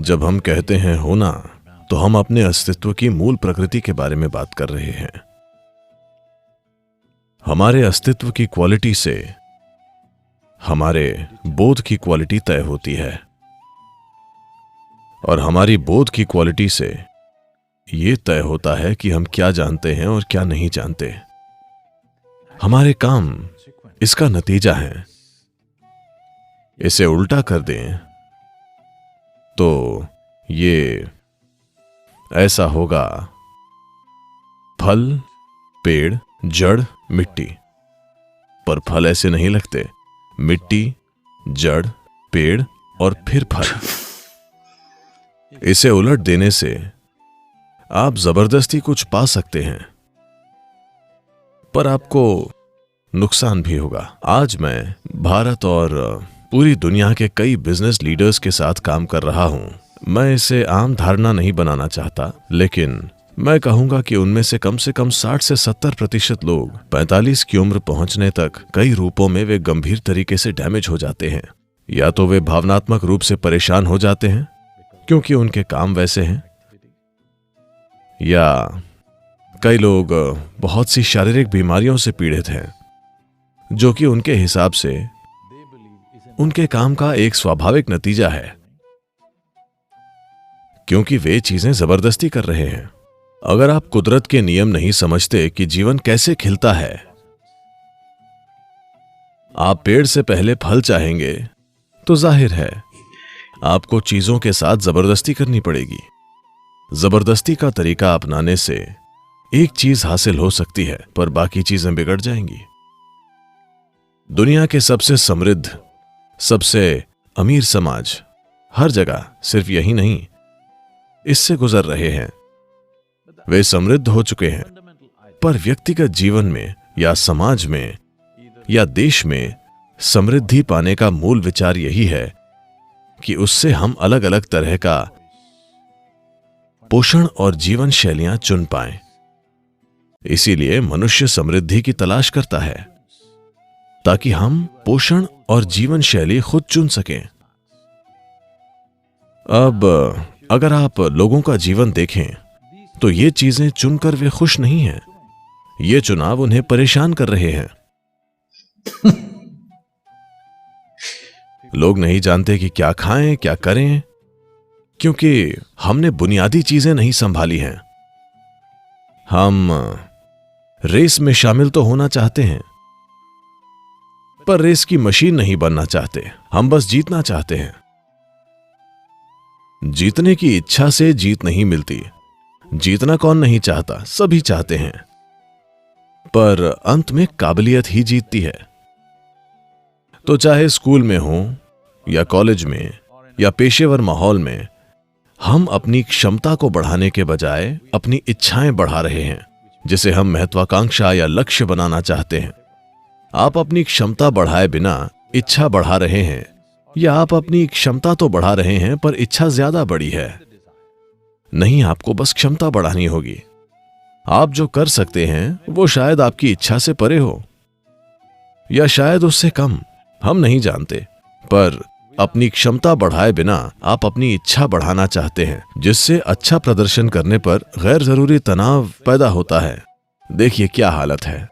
जब हम कहते हैं होना, तो हम अपने अस्तित्व की मूल प्रकृति के बारे में बात कर रहे हैं। हमारे अस्तित्व की क्वालिटी से हमारे बोध की क्वालिटी तय होती है, और हमारी बोध की क्वालिटी से यह तय होता है कि हम क्या जानते हैं और क्या नहीं जानते। हमारे काम इसका नतीजा है। इसे उल्टा कर दें तो ये ऐसा होगा: फल, पेड़, जड़, मिट्टी। पर फल ऐसे नहीं लगते। मिट्टी, जड़, पेड़ और फिर फल। इसे उलट देने से आप जबरदस्ती कुछ पा सकते हैं, पर आपको नुकसान भी होगा। आज मैं भारत और पूरी दुनिया के कई बिजनेस लीडर्स के साथ काम कर रहा हूं। मैं इसे आम धारणा नहीं बनाना चाहता, लेकिन मैं कहूंगा कि उनमें से कम 60 से 70% लोग 45 की उम्र पहुंचने तक कई रूपों में वे गंभीर तरीके से डैमेज हो जाते हैं। या तो वे भावनात्मक रूप से परेशान हो जाते हैं क्योंकि उनके काम वैसे हैं, या कई लोग बहुत सी शारीरिक बीमारियों से पीड़ित हैं, जो कि उनके हिसाब से उनके काम का एक स्वाभाविक नतीजा है, क्योंकि वे चीजें जबरदस्ती कर रहे हैं। अगर आप कुदरत के नियम नहीं समझते कि जीवन कैसे खिलता है, आप पेड़ से पहले फल चाहेंगे, तो जाहिर है आपको चीजों के साथ जबरदस्ती करनी पड़ेगी। जबरदस्ती का तरीका अपनाने से एक चीज हासिल हो सकती है, पर बाकी चीजें बिगड़ जाएंगी। दुनिया के सबसे समृद्ध, सबसे अमीर समाज हर जगह सिर्फ यही नहीं, इससे गुजर रहे हैं। वे समृद्ध हो चुके हैं, पर व्यक्तिगत जीवन में या समाज में या देश में समृद्धि पाने का मूल विचार यही है कि उससे हम अलग अलग तरह का पोषण और जीवन शैलियां चुन पाएं। इसीलिए मनुष्य समृद्धि की तलाश करता है, ताकि हम पोषण और जीवन शैली खुद चुन सकें। अब अगर आप लोगों का जीवन देखें, तो ये चीजें चुनकर वे खुश नहीं हैं। ये चुनाव उन्हें परेशान कर रहे हैं। लोग नहीं जानते कि क्या खाएं, क्या करें, क्योंकि हमने बुनियादी चीजें नहीं संभाली हैं। हम रेस में शामिल तो होना चाहते हैं, पर रेस की मशीन नहीं बनना चाहते। हम बस जीतना चाहते हैं। जीतने की इच्छा से जीत नहीं मिलती। जीतना कौन नहीं चाहता, सभी चाहते हैं, पर अंत में काबिलियत ही जीतती है। तो चाहे स्कूल में हो या कॉलेज में या पेशेवर माहौल में, हम अपनी क्षमता को बढ़ाने के बजाय अपनी इच्छाएं बढ़ा रहे हैं, जिसे हम महत्वाकांक्षा या लक्ष्य बनाना चाहते हैं। आप अपनी क्षमता बढ़ाए बिना इच्छा बढ़ा रहे हैं, या आप अपनी क्षमता तो बढ़ा रहे हैं पर इच्छा ज्यादा बड़ी है। नहीं, आपको बस क्षमता बढ़ानी होगी। आप जो कर सकते हैं वो शायद आपकी इच्छा से परे हो, या शायद उससे कम, हम नहीं जानते। पर अपनी क्षमता बढ़ाए बिना आप अपनी इच्छा बढ़ाना चाहते हैं, जिससे अच्छा प्रदर्शन करने पर गैर जरूरी तनाव पैदा होता है। देखिए क्या हालत है।